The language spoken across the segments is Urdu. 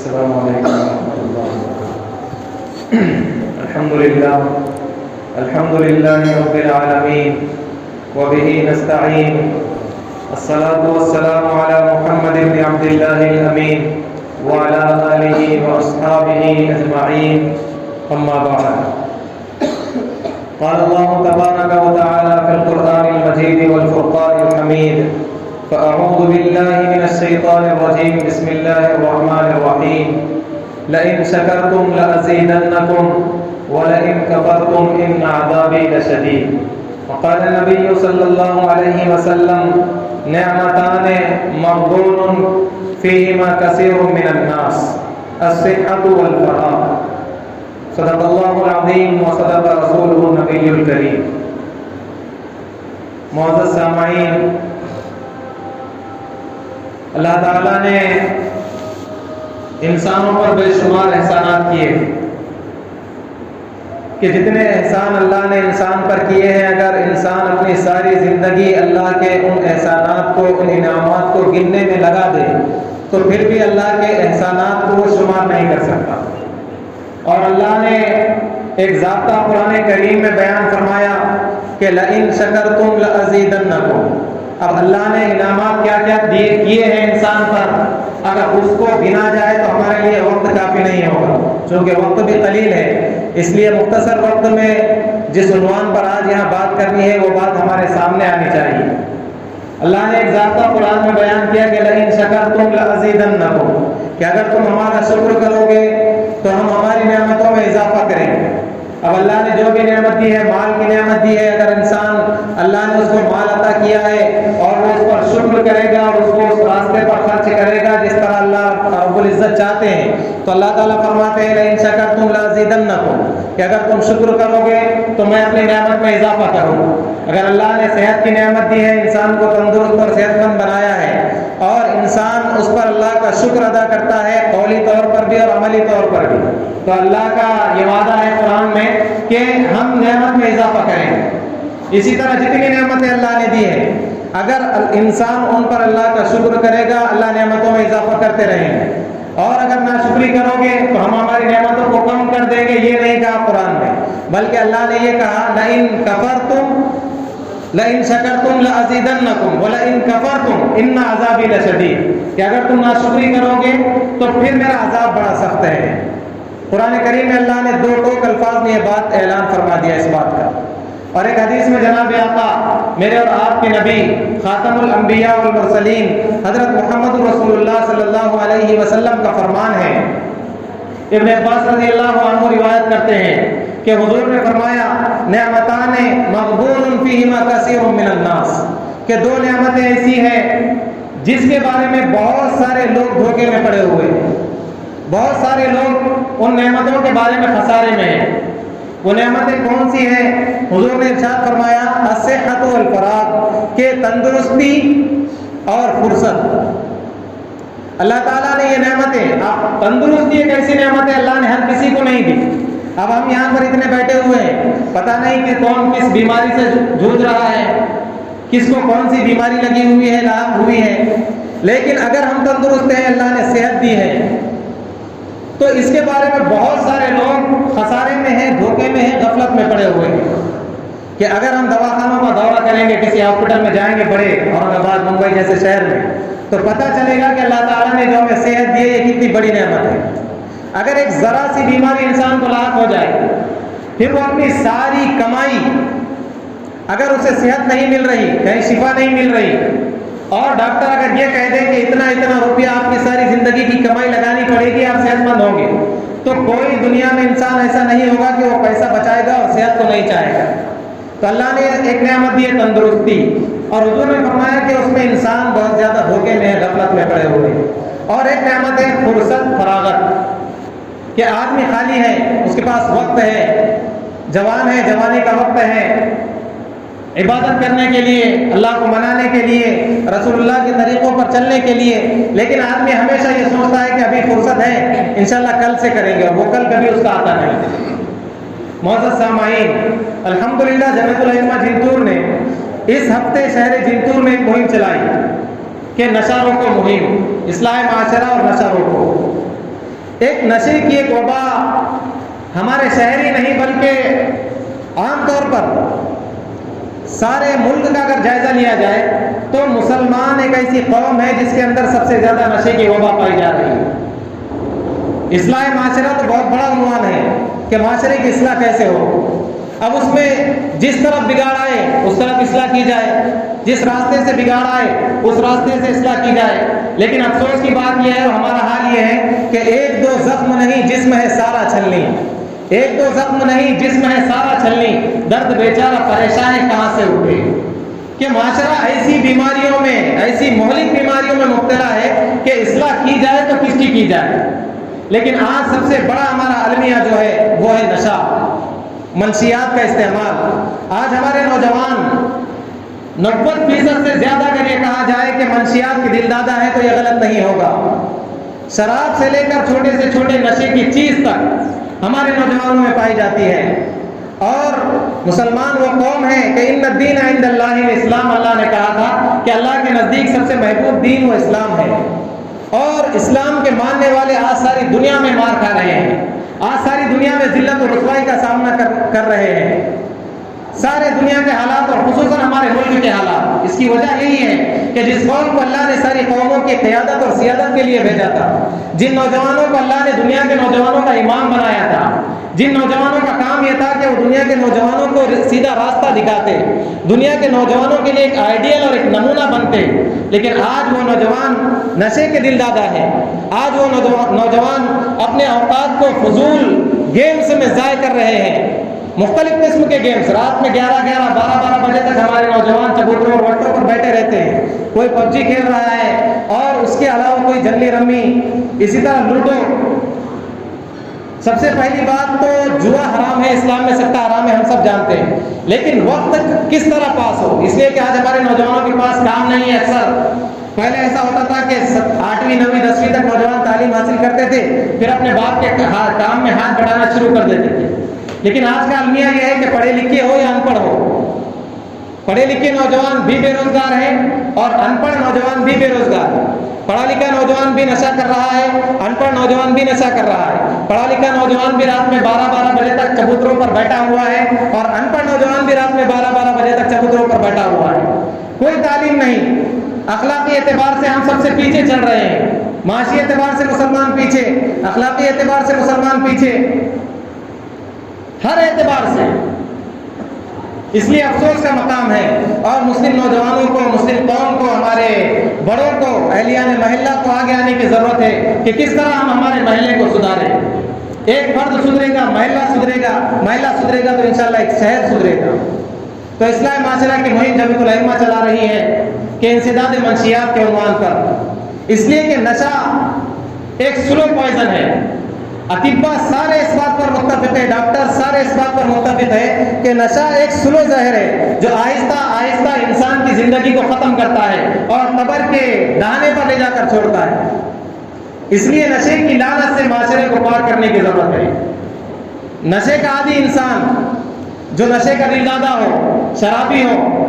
السلام علیکم ورحمۃ اللہ وبرکاتہ۔ الحمد للہ رب العالمین وبہ نستعین، الصلاۃ والسلام علی محمد بن عبد اللہ الامین وعلی آلہ واصحابہ اجمعین، اما بعد۔ قال اللہ تبارک وتعالی فی القرآن المجید والفرقان الحمید، فأعوذ بالله من الشيطان الرجيم، بسم الله الرحمن الرحيم، لئن شكرتم لأزيدنكم ولئن كفرتم إن عذابي لشديد۔ وقال النبي صلى الله عليه وسلم نعمتان مغبون فيهما كثير من الناس، الصحة والفراغ۔ صدق الله العظيم وصدق رسوله النبي الكريم۔ معزز سامعین، اللہ تعالیٰ نے انسانوں پر بے شمار احسانات کیے کہ جتنے احسان اللہ نے انسان پر کیے ہیں، اگر انسان اپنی ساری زندگی اللہ کے ان احسانات کو، ان انعامات کو گننے میں لگا دے تو پھر بھی اللہ کے احسانات کو وہ شمار نہیں کر سکتا۔ اور اللہ نے ایک ضابطہ قرآن کریم میں بیان فرمایا کہ لئن شکرتم لازیدنکم۔ اب اللہ نے انعامات کیا کیا کیے ہیں انسان پر، اگر اس کو گنا جائے تو ہمارے لیے وقت کافی نہیں ہوگا، چونکہ وقت بھی قلیل ہے، اس لیے مختصر وقت میں جس عنوان پر آج یہاں بات کرنی ہے وہ بات ہمارے سامنے آنی چاہیے۔ اللہ نے ایک ضابطہ قرآن میں بیان کیا کہ لئن شکرتم لازیدنکم، کہ اگر تم ہمارا شکر کرو گے تو ہم ہماری نعمتوں میں اضافہ کریں گے۔ اب اللہ نے جو بھی نعمت دی ہے، مال کی نعمت دی ہے، اگر انسان اللہ نے اس کو مال عطا کیا ہے اور وہ اس پر شکر کرے گا اور اس کو اس راستے پر خرچ کرے گا جس طرح اللہ رب العزت چاہتے ہیں، تو اللہ تعالیٰ فرماتے ہیں لئن شکرتم لازیدنکم، کہ اگر تم شکر کرو گے تو میں اپنی نعمت میں اضافہ کروں گا۔ اگر اللہ نے صحت کی نعمت دی ہے، انسان کو تندرست اور صحت مند بنایا ہے، اور انسان اس پر اللہ کا شکر ادا کرتا ہے قولی طور پر بھی اور عملی طور پر بھی، تو اللہ کا یہ وعدہ ہے قرآن میں کہ ہم نعمت میں اضافہ کریں گے۔ اسی طرح جتنی نعمتیں اللہ نے دی ہیں، اگر انسان ان پر اللہ کا شکر کرے گا اللہ نعمتوں میں اضافہ کرتے رہیں گے، اور اگر ناشکری کرو گے تو ہم ہماری نعمتوں کو کم کر دیں گے۔ یہ نہیں کہا قرآن میں، بلکہ اللہ نے یہ کہا لئن شکرتم لازیدنکم ولئن کفرتم ان عذابی لشدید، کہ اگر تم ناشکری کرو گے تو پھر میرا عذاب بڑا سخت ہے۔ قرآن کریم میں اللہ نے دو ٹوک الفاظ میں یہ بات اعلان فرما دیا اس بات کا۔ اور ایک حدیث میں جناب آقا میرے اور آپ کے نبی خاتم الانبیاء والمرسلین حضرت محمد رسول اللہ صلی اللہ علیہ وسلم کا فرمان ہے، ابن عباس رضی اللہ عنہ روایت کرتے ہیں کہ حضور نے فرمایا نعمتان مغبون فیہما کثیر من الناس، کہ دو نعمتیں ایسی ہیں جس کے بارے میں بہت سارے لوگ دھوکے میں پڑے ہوئے ہیں، بہت سارے لوگ ان نعمتوں کے بارے میں خسارے میں ہیں۔ وہ نعمتیں کون سی ہیں؟ حضور نے ارشاد فرمایا الصحۃ والفراغ، کہ تندرستی اور فرصت۔ اللہ تعالیٰ نے یہ نعمتیں، اب تندرستی ایک ایسی نعمت ہے اللہ نے ہر کسی کو نہیں دی۔ اب ہم یہاں پر اتنے بیٹھے ہوئے ہیں، پتہ نہیں کہ کون کس بیماری سے جوجھ رہا ہے، کس کو کون سی بیماری لگی ہوئی ہے، لاحق ہوئی ہے، لیکن اگر ہم تندرست ہیں، اللہ نے صحت دی ہے، تو اس کے بارے میں بہت سارے لوگ خسارے میں ہیں، دھوکے میں ہیں، غفلت میں پڑے ہوئے ہیں کہ اگر ہم دواخانوں کا دورہ کریں گے، کسی ہاسپٹل میں جائیں گے بڑے اورنگ آباد ممبئی جیسے شہر میں، تو پتہ چلے گا کہ اللہ تعالیٰ نے جو ہمیں صحت دی ہے یہ کتنی بڑی نعمت ہے۔ اگر ایک ذرا سی بیماری انسان کو لاحق ہو جائے، پھر وہ اپنی ساری کمائی، اگر اسے صحت نہیں مل رہی، کہیں شفا نہیں مل رہی، اور ڈاکٹر اگر یہ کہہ دیں کہ اتنا اتنا روپیہ آپ کی ساری زندگی کی کمائی لگانی پڑے گی آپ صحت مند ہوں گے، تو کوئی دنیا میں انسان ایسا نہیں ہوگا کہ وہ پیسہ بچائے گا اور صحت کو نہیں چاہے گا۔ تو اللہ نے ایک نعمت دی ہے تندرستی، اور حضور نے فرمایا کہ اس میں انسان بہت زیادہ دھوکے میں ہے، غفلت میں پڑے ہوئے ہیں۔ اور ایک نعمت ہے فرصت، فراغت، کہ آدمی خالی ہے، اس کے پاس وقت ہے، جوان ہے، جوانی کا وقت ہے عبادت کرنے کے لیے، اللہ کو منانے کے لیے، رسول اللہ کے طریقوں پر چلنے کے لیے، لیکن آدمی ہمیشہ یہ سوچتا ہے کہ ابھی فرصت ہے، انشاءاللہ کل سے کریں گے، اور وہ کل کبھی اس کا آتا نہیں۔ معزز سامعین، الحمدللہ جمعیت الائمہ جنتور نے اس ہفتے شہر جنتور میں ایک مہم چلائی کہ نشہ روکو مہم، اصلاح معاشرہ اور نشہ روکو۔ ایک نشے کی ایک وبا ہمارے شہر ہی نہیں بلکہ عام طور پر سارے ملک کا اگر جائزہ لیا جائے تو مسلمان ایک ایسی قوم ہے جس کے اندر سب سے زیادہ نشے کی وبا پائی جا رہی ہے۔ اصلاح معاشرہ تو بہت بڑا عنوان ہے کہ معاشرے کی اصلاح کیسے ہو۔ اب اس میں جس طرف بگاڑ آئے اس طرف اصلاح کی جائے، جس راستے سے بگاڑ آئے اس راستے سے اصلاح کی جائے، لیکن افسوس کی بات یہ ہے اور ہمارا حال یہ ہے کہ ایک دو زخم نہیں جسم ہے سارا چھلنی، ایک دو زخم نہیں جسم ہے سارا چھلنی، درد بیچارہ پریشان کہاں سے اٹھے، کہ معاشرہ ایسی بیماریوں میں، ایسی مہلک بیماریوں میں مبتلا ہے کہ اصلاح کی جائے تو کس کی کی جائے۔ لیکن آج سب سے بڑا ہمارا المیہ جو ہے وہ ہے نشہ، منشیات کا استعمال۔ آج ہمارے نوجوان 90% سے زیادہ اگر یہ کہا جائے کہ منشیات کے دل دادا ہے تو یہ غلط نہیں ہوگا۔ شراب سے لے کر چھوٹے سے چھوٹے نشے کی چیز تک ہمارے نوجوانوں میں پائی جاتی ہے۔ اور مسلمان وہ قوم ہے کہ ان الدین عند اللہ الاسلام، اللہ نے کہا تھا کہ اللہ کے نزدیک سب سے محبوب دین وہ اسلام ہے، اور اسلام کے ماننے والے آج ساری دنیا میں مار کھا رہے ہیں، آج ساری دنیا میں ذلت و رسوائی کا سامنا کر رہے ہیں، سارے دنیا کے حالات اور خصوصاً ہمارے ملک کے حالات۔ اس کی وجہ یہی ہے کہ جس قوم کو اللہ نے ساری قوموں کی قیادت اور سیادت کے لیے بھیجا تھا، جن نوجوانوں کو اللہ نے دنیا کے نوجوانوں کا امام بنایا تھا، جن نوجوانوں کا کام یہ تھا کہ وہ دنیا کے نوجوانوں کو سیدھا راستہ دکھاتے، دنیا کے نوجوانوں کے لیے ایک آئیڈیل اور ایک نمونہ بنتے، لیکن آج وہ نوجوان نشے کے دل دادا ہے۔ آج وہ نوجوان اپنے اوقات کو فضول گیمز میں ضائع کر رہے ہیں، مختلف قسم کے گیمز۔ رات میں 11 12 بجے تک ہمارے نوجوان چبوتروں اور وٹوں پر بیٹھے رہتے ہیں، کوئی PUBG کھیل رہا ہے اور اس کے علاوہ کوئی جلی رمی، اسی طرح لوڈو۔ سب سے پہلی بات تو جوا حرام ہے، اسلام میں سٹہ حرام ہے، ہم سب جانتے ہیں، لیکن وقت کس طرح پاس ہو، اس لیے کہ آج ہمارے نوجوانوں کے پاس کام نہیں ہے۔ اکثر پہلے ایسا ہوتا تھا کہ 8ویں 9ویں 10ویں تک نوجوان تعلیم حاصل کرتے تھے، پھر اپنے باپ کے کام میں ہاتھ بڑھانا شروع کر دیتے تھے، لیکن آج کا المیہ یہ ہے کہ پڑھے لکھے ہو یا ان پڑھ ہو، پڑھے لکھے نوجوان بھی بے روزگار ہیں اور ان پڑھ نوجوان بھی بے روزگار ہیں۔ پڑھا لکھا نوجوان بھی نشہ کر رہا ہے، ان پڑھ نوجوان بھی نشہ کر رہا ہے۔ پڑھا لکھا نوجوان بھی رات میں 12 بجے تک چبوتروں پر بیٹھا ہوا ہے، اور ان پڑھ نوجوان بھی رات میں 12 بجے تک چبوتروں پر بیٹھا ہوا ہے۔ کوئی تعلیم نہیں، اخلاقی اعتبار سے ہم سب سے پیچھے چل رہے ہیں، معاشی اعتبار سے مسلمان پیچھے، اخلاقی اعتبار سے مسلمان پیچھے، ہر اعتبار سے۔ اس لیے افسوس کا مقام ہے، اور مسلم نوجوانوں کو، مسلم قوم کو، ہمارے بڑوں کو، اہلیان محلہ کو آگے آنے کی ضرورت ہے کہ کس طرح ہم ہمارے محلے کو سدھاریں۔ ایک فرد سدھرے گا، محلہ سدھرے گا، محلہ سدھرے گا تو انشاءاللہ ایک شہر سدھرے گا۔ تو اصلاح معاشرہ کی مہم جمعیت الائمہ چلا رہی ہے کہ انسداد منشیات کے عنوان پر، اس لیے کہ نشہ ایک سلو پوائزن ہے۔ اطباء سارے اس بات پر متفق ہے، ڈاکٹر سارے اس بات پر متفق ہے کہ نشہ ایک سلو زہر ہے جو آہستہ آہستہ انسان کی زندگی کو ختم کرتا ہے اور قبر کے دہانے پر لے جا کر چھوڑتا ہے۔ اس لیے نشے کی لعنت سے معاشرے کو پاک کرنے کی ضرورت ہے۔ نشے کا عادی انسان جو نشے کا دل دادا ہو، شرابی ہو،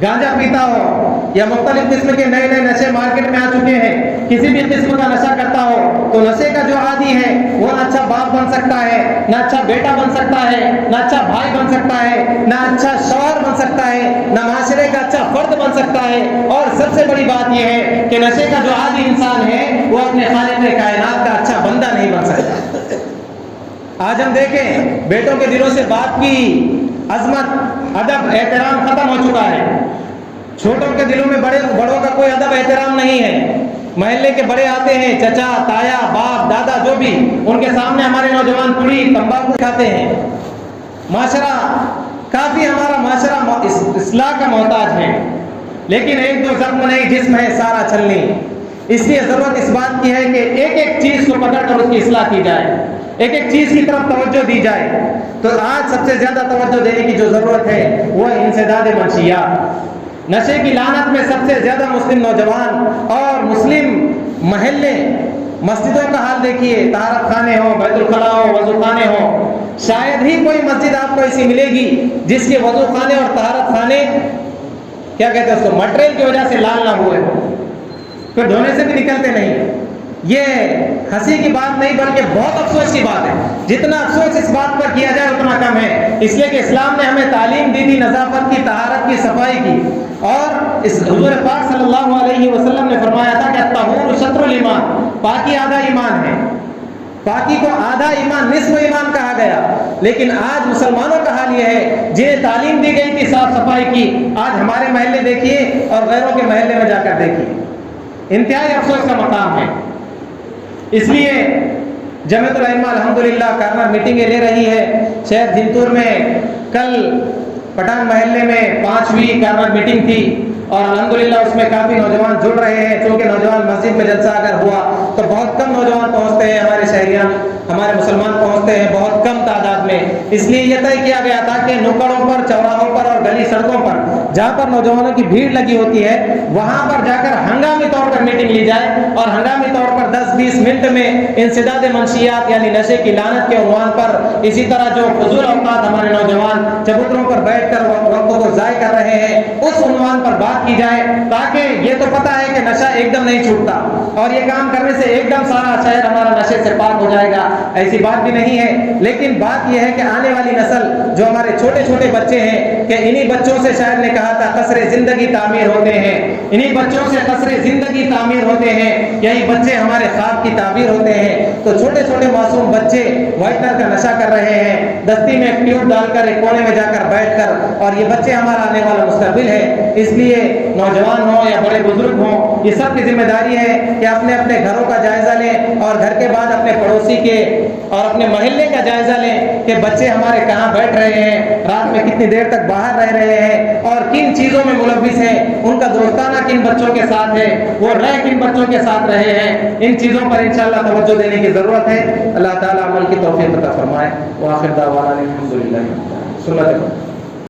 گانجا پیتا ہو، یا مختلف قسم کے نئے نشے مارکیٹ میں آ چکے ہیں، کسی بھی قسم کا نشہ کرتا ہو، تو نشے کا جو عادی ہے وہ نہ اچھا باپ بن سکتا ہے، نہ اچھا بیٹا بن سکتا ہے، نہ اچھا بھائی بن سکتا ہے، نہ اچھا شوہر بن سکتا ہے، نہ معاشرے کا اچھا فرد بن سکتا ہے، اور سب سے بڑی بات یہ ہے کہ نشے کا جو عادی انسان ہے وہ اپنے خالق کائنات کا اچھا بندہ نہیں بن سکتا۔ آج ہم دیکھیں بیٹوں کے دلوں سے باپ کی عظمت، ادب، احترام ختم ہو چکا ہے۔ چھوٹوں کے دلوں میں بڑوں کا کوئی ادب احترام نہیں ہے۔ محلے کے بڑے آتے ہیں، چچا، تایا، باپ، دادا، جو بھی، ان کے سامنے ہمارے نوجوان پوری تمباکو کھاتے ہیں۔ معاشرہ کافی، ہمارا معاشرہ اصلاح کا محتاج ہے، لیکن ایک دو زخم نہیں جسم ہے سارا چھلنی۔ اس لیے ضرورت اس بات کی ہے کہ ایک ایک چیز کو پکڑ کر اس کی اصلاح کی جائے، ایک ایک چیز کی طرف توجہ دی جائے۔ تو آج سب سے زیادہ توجہ دینے کی جو ضرورت ہے وہ انسداد منشیات۔ نشے کی لعنت میں سب سے زیادہ مسلم نوجوان اور مسلم محلے، مسجدوں کا حال دیکھیے، طہارت خانے ہو، بیت الخلاء ہو، وضو خانے ہو، شاید ہی کوئی مسجد آپ کو ایسی ملے گی جس کے وضو خانے اور طہارت خانے، کیا کہتے ہیں اس کو، مٹریل کی وجہ سے لال نہ ہوئے، پھر دھونے سے بھی نکلتے نہیں، یہ ہنسی کی بات نہیں بلکہ بہت افسوس کی بات ہے. جتنا افسوس اس بات پر کیا جائے اتنا کم ہے، اس لیے کہ اسلام نے ہمیں تعلیم دی تھی نظافت کی، طہارت کی، صفائی کی. اور اس حضور پاک صلی اللہ علیہ وسلم نے فرمایا تھا کہ الطہور شطر الایمان، پاکی آدھا ایمان ہے. پاکی کو آدھا ایمان، نصف ایمان کہا گیا. لیکن آج مسلمانوں کا حال یہ ہے جنہیں تعلیم دی گئی تھی صاف صفائی کی، آج ہمارے محلے دیکھیے اور غیروں کے محلے میں جا کر دیکھیے، انتہائی افسوس کا مقام ہے. اس لیے جمعیت الائمہ الحمدللہ کارنر میٹنگیں لے رہی ہے. شہر جنتور میں کل پٹھان محلے میں 5ویں کارنر میٹنگ تھی اور الحمدللہ اس میں کافی نوجوان جڑ رہے ہیں. چونکہ نوجوان مسجد میں جلسہ اگر ہوا تو بہت کم نوجوان پہنچتے ہیں، ہمارے شہریان ہمارے مسلمان پہنچتے ہیں بہت کم تعداد میں. اس لیے یہ طے کیا گیا تھا کہ نکڑوں پر، چوراہوں پر اور گلی سڑکوں پر جہاں پر نوجوانوں کی بھیڑ لگی ہوتی ہے وہاں پر جا کر ہنگامی طور پر میٹنگ لی جائے اور ہنگامی طور پر 10-20 منٹ میں انسداد منشیات یعنی نشے کی لعنت کے عنوان پر، اسی طرح جو فضول اوقات ہمارے نوجوان چبوتروں پر بیٹھ کر وقتوں کو ضائع کر رہے ہیں اس عنوان پر بات کی جائے. تاکہ یہ تو پتہ ہے کہ نشہ ایک دم نہیں چھوٹتا اور یہ کام کرنے سے ایک دم سارا شہر ہمارا نشے سے پاک ہو جائے گا، ایسی بات بھی نہیں ہے. لیکن بات یہ ہے کہ آنے والی نسل جو ہمارے چھوٹے چھوٹے بچے ہیں کہ انہی بچوں سے شاعر نے کہا تھا قصر زندگی تعمیر ہوتے ہیں، انہی بچوں سے قصر زندگی تعمیر ہوتے ہیں، یہی بچے ہمارے خواب کی تعبیر ہوتے ہیں. تو چھوٹے چھوٹے معصوم بچے وائٹنر کا نشہ کر رہے ہیں، دستی میں ٹیوب ڈال کر ایک کونے میں جا کر بیٹھ کر، اور یہ بچے ہمارا آنے والا مستقبل ہے. اس لیے نوجوان ہوں یا بڑے بزرگ ہوں، یہ سب کی ذمہ داری ہے کہ اپنے اپنے گھروں کا جائزہ لیں اور گھر کے بعد اپنے پڑوسی کے اور اپنے محلے کا جائزہ لیں کہ بچے ہمارے کہاں بیٹھ رہے ہیں، رات میں کتنی دیر تک باہر رہ رہے ہیں اور کن چیزوں میں ملوث ہیں، ان کا دوستانہ کن بچوں کے ساتھ ہے، وہ رہ کن بچوں کے ساتھ رہے ہیں. ان چیزوں پر انشاءاللہ توجہ دینے کی ضرورت ہے. اللہ تعالیٰ عمل کی توفیق عطا فرمائے. وآخر دعوانا الحمدللہ.